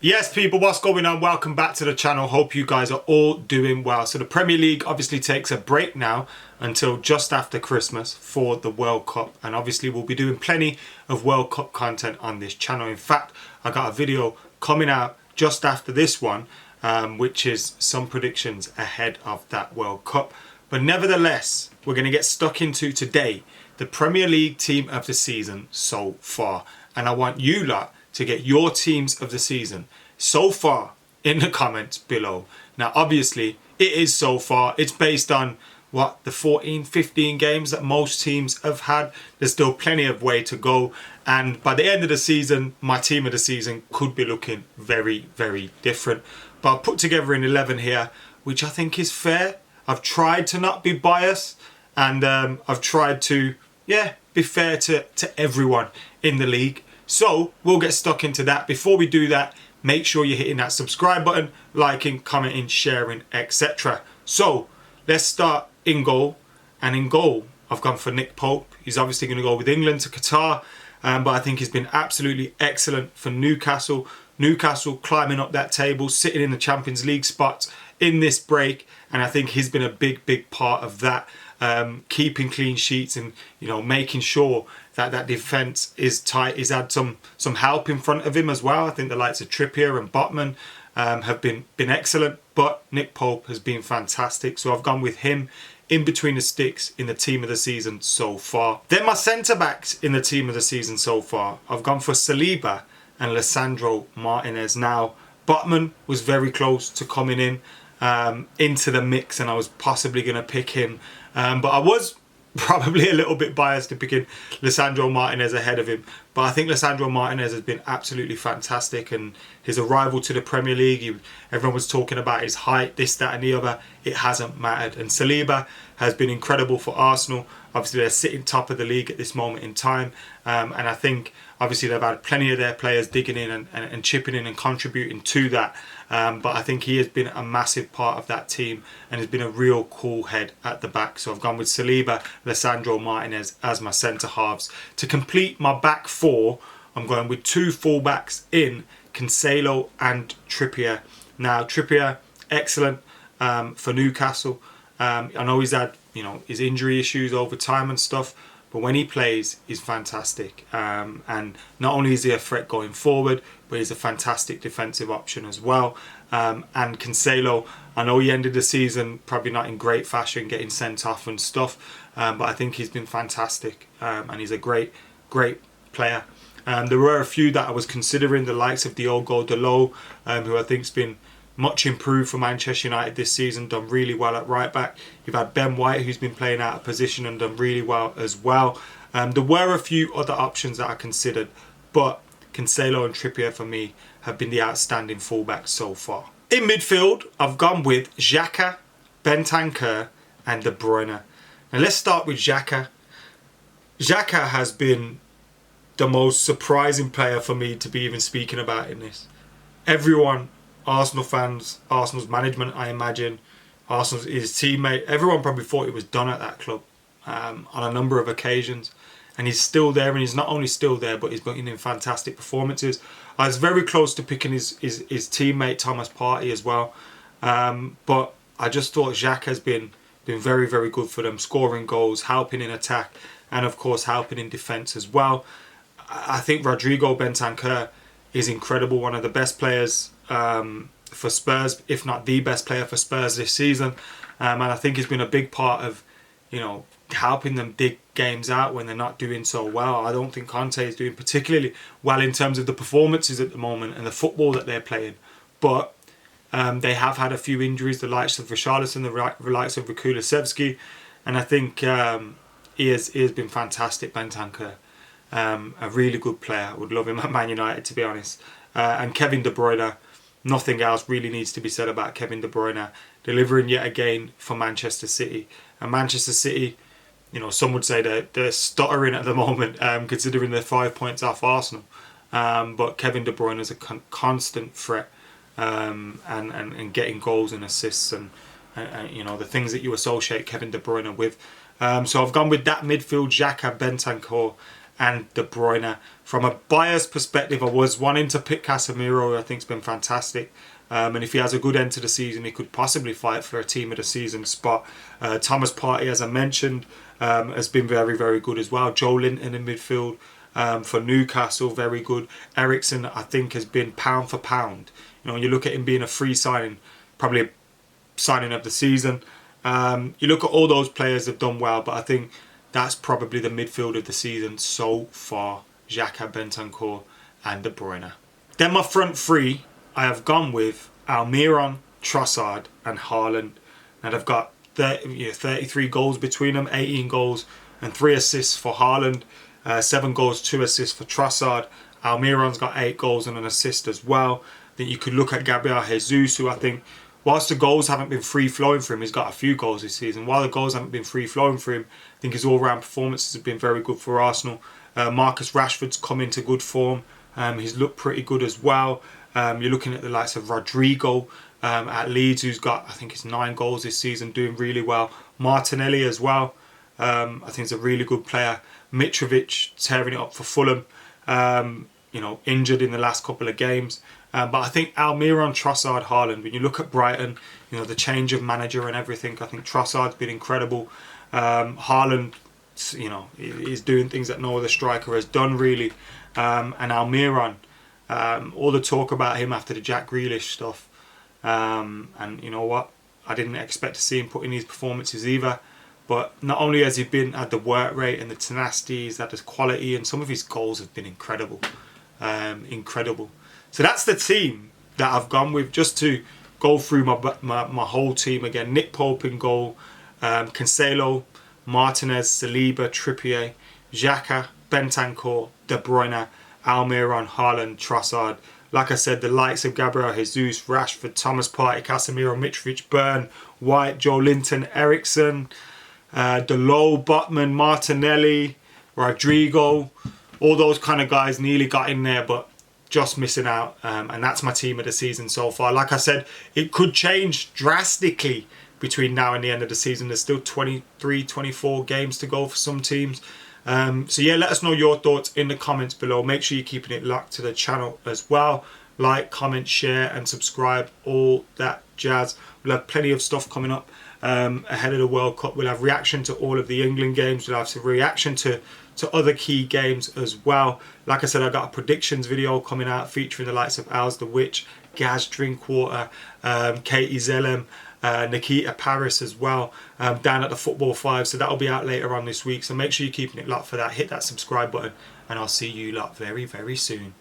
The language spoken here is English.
Yes, people, what's going on? Welcome back to the channel. Hope you guys are all doing well. So the Premier League obviously takes a break now until just after Christmas for the World Cup. And obviously we'll be doing plenty of World Cup content on this channel. In fact, I got a video coming out just after this one, which is some predictions ahead of that World Cup. But nevertheless, we're going to get stuck into today the Premier League team of the season so far. And I want you lot to get your teams of the season so far in the comments below. Now obviously it is so far, it's based on what, the 14-15 games that most teams have had. There's still plenty of way to go, and by the end of the season my team of the season could be looking very different. But I've put together an 11 here which I think is fair. I've tried to not be biased, and I've tried to be fair to everyone in the league. So we'll get stuck into that. Before we do that, make sure you're hitting that subscribe button, liking, commenting, sharing, etc. So let's start in goal. And in goal, I've gone for Nick Pope. He's obviously going to go with England to Qatar, but I think he's been absolutely excellent for Newcastle. Newcastle climbing up that table, sitting in the Champions League spots in this break, and I think he's been a big part of that. Keeping clean sheets and making sure that defence is tight. He's had some help in front of him as well. I think the likes of Trippier and Botman have been excellent, but Nick Pope has been fantastic. So I've gone with him in between the sticks in the team of the season so far. Then my centre backs in the team of the season so far, I've gone for Saliba and Lisandro Martinez. Now Botman was very close to coming in into the mix, and I was possibly going to pick him, but I was probably a little bit biased to picking Lisandro Martinez ahead of him. But I think Lisandro Martinez has been absolutely fantastic, and his arrival to the Premier League, everyone was talking about his height, this, that and the other. It hasn't mattered. And Saliba has been incredible for Arsenal. Obviously they're sitting top of the league at this moment in time, and I think obviously they've had plenty of their players digging in and chipping in and contributing to that. But I think he has been a massive part of that team and has been a real cool head at the back. So I've gone with Saliba, Lisandro Martinez as my centre halves. To complete my back four, I'm going with two fullbacks in Cancelo and Trippier. Now Trippier, excellent for Newcastle. I know he's had his injury issues over time and stuff, but when he plays, he's fantastic. And not only is he a threat going forward, but he's a fantastic defensive option as well. And Cancelo, I know he ended the season probably not in great fashion, getting sent off and stuff, but I think he's been fantastic, and he's a great player. There were a few that I was considering, the likes of Diogo Dalot, who I think's been much improved for Manchester United this season, done really well at right back. You've had Ben White, who's been playing out of position and done really well as well. There were a few other options that I considered, but Cancelo and Trippier for me have been the outstanding fullbacks so far. In midfield, I've gone with Xhaka, Bentancur and De Bruyne. Now let's start with Xhaka. Xhaka has been the most surprising player for me to be even speaking about in this. Everyone, Arsenal fans, Arsenal's management, I imagine, his teammate, everyone probably thought he was done at that club on a number of occasions, and he's still there, and he's not only still there, but he's putting in fantastic performances. I was very close to picking his teammate Thomas Partey as well, but I just thought Xhaka has been very good for them, scoring goals, helping in attack, and of course helping in defence as well. I think Rodrigo Bentancur is incredible, one of the best players for Spurs, if not the best player for Spurs this season, and I think he's been a big part of helping them dig games out when they're not doing so well. I don't think Conte is doing particularly well in terms of the performances at the moment and the football that they're playing, but they have had a few injuries, the likes of Richarlison, the likes of Kulusevski, and I think he has been fantastic, Bentancur. A really good player. I would love him at Man United, to be honest. And Kevin De Bruyne, nothing else really needs to be said about Kevin De Bruyne, delivering yet again for Manchester City. And Manchester City, some would say they're stuttering at the moment, considering they're 5 points off Arsenal. But Kevin De Bruyne is a constant threat, and getting goals and assists, and the things that you associate Kevin De Bruyne with. So I've gone with that midfield, Xhaka, Bentancur and De Bruyne. From a buyer's perspective, I was wanting to pick Casemiro, who I think has been fantastic. And if he has a good end to the season, he could possibly fight for a team of the season spot. Thomas Partey, as I mentioned, has been very, very good as well. Joe Linton in midfield for Newcastle, very good. Eriksen, I think, has been pound for pound. You know, when you look at him being a free signing, probably a signing of the season. You look at all those players have done well, but I think that's probably the midfield of the season so far. Xhaka, Bentancur and De Bruyne. Then my front three, I have gone with Almiron, Trossard and Haaland. Now they've got 33 goals between them, 18 goals and 3 assists for Haaland, 7 goals, 2 assists for Trossard. Almiron's got 8 goals and an assist as well. Then you could look at Gabriel Jesus, who I think, whilst the goals haven't been free-flowing for him, he's got a few goals this season. While the goals haven't been free-flowing for him, I think his all-round performances have been very good for Arsenal. Marcus Rashford's come into good form. He's looked pretty good as well. You're looking at the likes of Rodrigo at Leeds, who's got, I think it's 9 goals this season, doing really well. Martinelli as well. I think he's a really good player. Mitrovic tearing it up for Fulham. Injured in the last couple of games. But I think Almiron, Trossard, Haaland, when you look at Brighton, the change of manager and everything, I think Trossard's been incredible. Haaland, is doing things that no other striker has done really. And Almiron, all the talk about him after the Jack Grealish stuff. And you know what? I didn't expect to see him put in these performances either. But not only has he been at the work rate and the tenacity, he's had the quality, and some of his goals have been incredible. Incredible. So that's the team that I've gone with, just to go through my whole team again. Nick Pope in goal, Cancelo, Martinez, Saliba, Trippier, Xhaka, Bentancur, De Bruyne, Almiron, Haaland, Trossard. Like I said, the likes of Gabriel Jesus, Rashford, Thomas Partey, Casemiro, Mitrovic, Burn, White, Joe Linton, Eriksen, Delot, Botman, Martinelli, Rodrigo. All those kind of guys nearly got in there, but just missing out. And that's my team of the season so far. Like I said, it could change drastically between now and the end of the season. There's still 23, 24 games to go for some teams. So yeah, let us know your thoughts in the comments below. Make sure you're keeping it locked to the channel as well. Like, comment, share and subscribe, all that jazz. We'll have plenty of stuff coming up ahead of the World Cup. We'll have reaction to all of the England games. We'll have some reaction to other key games as well. Like I said, I got a predictions video coming out featuring the likes of Els the Witch, Gaz Drinkwater, Katie Zellem, Nikita Paris as well, down at the Football 5. So that'll be out later on this week. So make sure you're keeping it locked for that. Hit that subscribe button and I'll see you lot very, very soon.